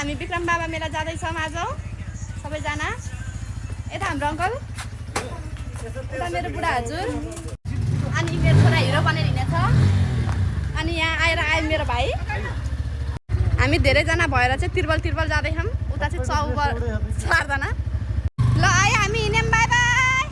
हामी विक्रम बाबा मेला जाँदैछौँ आज सबैजना। यता हाम्रो अङ्कल, यता मेरो बुढा हजुर, अनि मेरो छोरा हिरो बनेर हिँडेछ। अनि यहाँ आयो मेरो भाइ। हामी धेरैजना भएर चाहिँ तिर्बल जाँदैछौँ। उता चाहिँ 4जना। ल आयो हामी हिँड्यौँ। By by.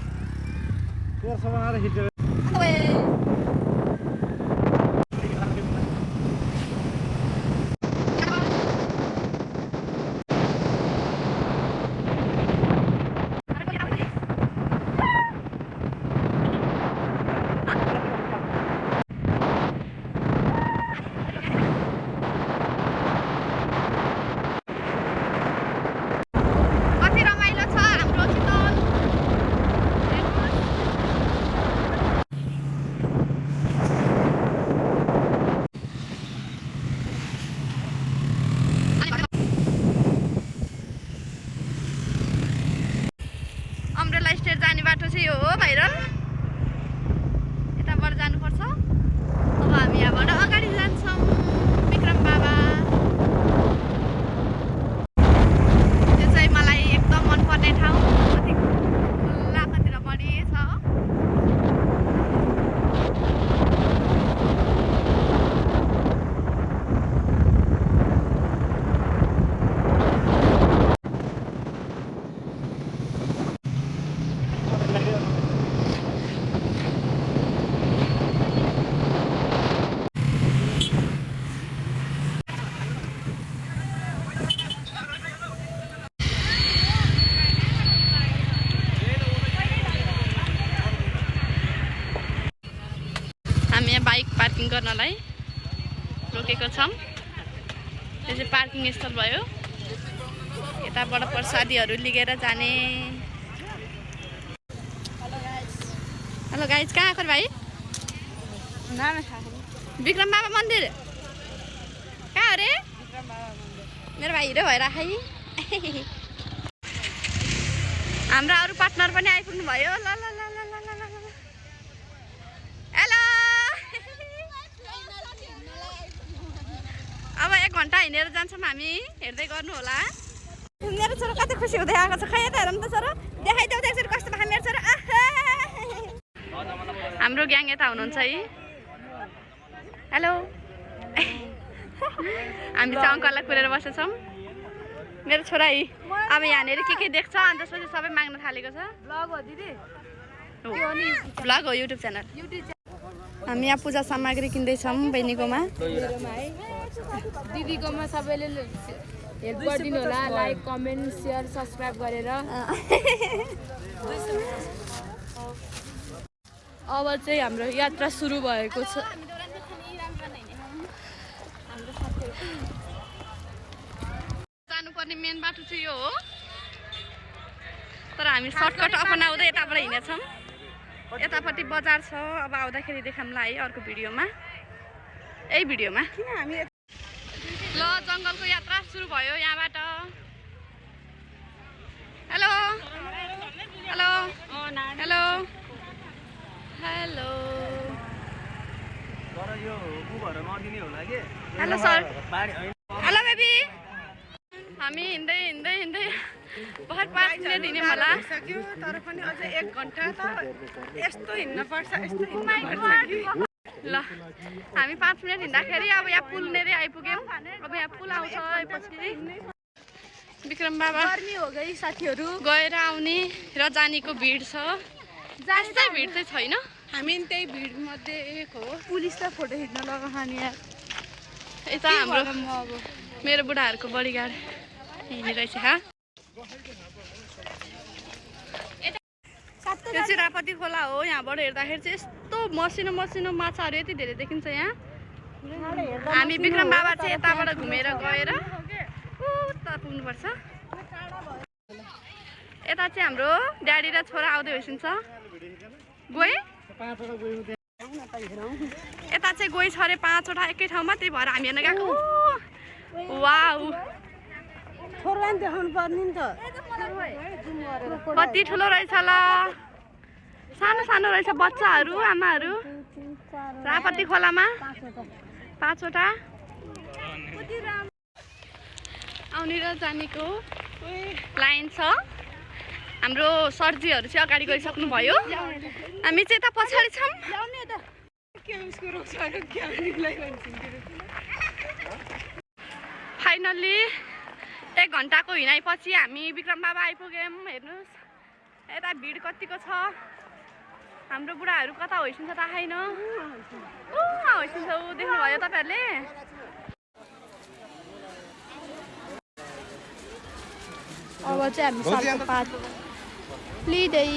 अम्ब्रेला स्टेट जाने बाटो चाहिँ यो हो भाइरल। यताबाट जानुपर्छ। अब हामी यहाँबाट अगाडि जान्छौँ विक्रम बाबा। यो चाहिँ मलाई एकदम मनपर्ने ठाउँ। कति खुल्ला, कति रमणीय छ। हामी यहाँ बाइक पार्किङ गर्नलाई रोकेको छौँ। यो चाहिँ पार्किङ स्थल भयो। यताबाट प्रसादीहरू लिएर जाने। हेलो गाइज, कहाँ आएको भाइ? विक्रम बाबा मन्दिर कहाँ हो रे? मेरो भाइ हिरो भएर है। हाम्रा अरू पार्टनर पनि आइपुग्नु भयो। ल ल ल ल ल ल ल। हेलो। अब 1 घन्टा हिँडेर जान्छौँ हामी। हेर्दै गर्नु होला। मेरो छोरा कति खुसी हुँदै आएको छ। खै त हेरौँ त छोरा, देखाइदेऊ त एकचोटि कस्तो भएको मेरो छोरा। हाम्रो ग्याङ यता हुनुहुन्छ है। हेलो। हामी चाहिँ अङ्कललाई कुरेर बसेछौँ। मेरो छोरा है अब यहाँनिर के देख्छ अनि त्यसपछि सबै माग्न थालेको छ। भ्लग हो दिदी? भ्लग हो, युट्युब च्यानल। हामी यहाँ पूजा सामग्री किन्दैछौँ बहिनीकोमा। दिदीकोमा सबैले हेल्प गरिदिनु होला। लाइक, कमेन्ट, सेयर, सब्सक्राइब गरेर। अब चाहिँ हाम्रो यात्रा सुरु भएको छ। जानुपर्ने मेन बाटो चाहिँ यो हो, तर हामी सर्टकट अपनाउँदै यताबाट हिँडेछौँ। यतापट्टि बजार छ। अब आउँदाखेरि देखाउँला है अर्को भिडियोमा, यही भिडियोमा। ल जङ्गलको यात्रा सुरु भयो यहाँबाट। Hello hello hello hello hello sir. Hello baby. हामी हिँड्दै हिँड्दै हिँड्दै भर 5 मिनट हिँड्यौँ होला। तर पनि अझै 1 घन्टा त यस्तो हिँड्न पर्छ, यस्तो हिँड्न पर्छ कि। ल हामी 5 मिनट हिँड्दाखेरि अब यहाँ पुल नेरै आइपुग्यौँ। अब यहाँ पुल आउँछ पछि विक्रम बाबा। गर्मी हो गई साथीहरू। गएर आउने र जानेको भिड छ। त्यस्तै भिड चाहिँ छैन। हामी त्यही भिड मध्ये एक हो। पुलिसलाई फोटो खिच्न लगाखाने यार। यता हाम्रो मेरो बुढाहरूको बडीगार्ड हिँडिरहेछ। यो चाहिँ रापती खोला हो। यहाँबाट हेर्दाखेरि चाहिँ यस्तो मसिनो मसिनो माछाहरू यति धेरै देखिन्छ यहाँ। हामी विक्रम बाबा चाहिँ यताबाट घुमेर गएर उता पुग्नुपर्छ। यता चाहिँ हाम्रो ड्याडी र छोरा आउँदै होइसिन्छ। गए यता चाहिँ गई छ अरे 5वटा एकै ठाउँमा, त्यही भएर हामी हेर्न गएको। वाउ, कति ठुलो रहेछ ल। सानो सानो रहेछ बच्चाहरू, आमाहरू। रापती खोलामा 5वटा। आउने र जानेको लाइन छ। हाम्रो सरजीहरू चाहिँ अगाडि गइसक्नु भयो, हामी चाहिँ यता पछाडि छौँ। फाइनल्ली 1 घन्टाको हिँडाइपछि हामी विक्रम बाबा आइपुग्यौँ। हेर्नुहोस् यता भिड कतिको छ। हाम्रो बुढाहरू कता होइसिन्छ थाहा छैन। होइसिन्छ ऊ देख्नुभयो तपाईँहरूले। अब चाहिँ हामी सालको पात लिँदै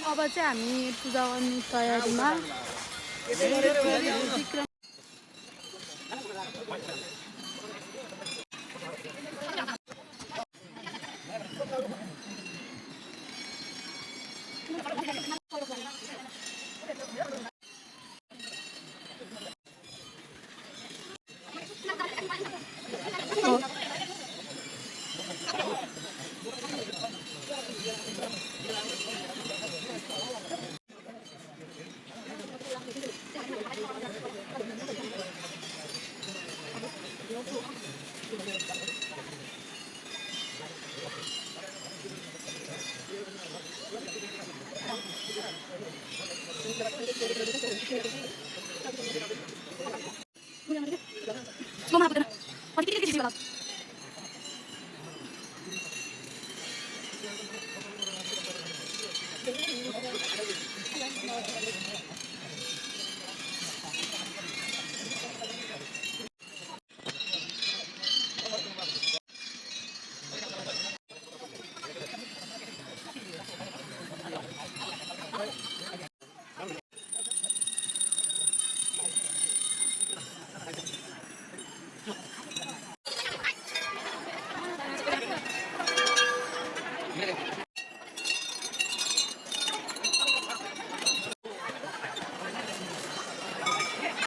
अब चाहिँ हामी पूजा गर्ने तयारीमा।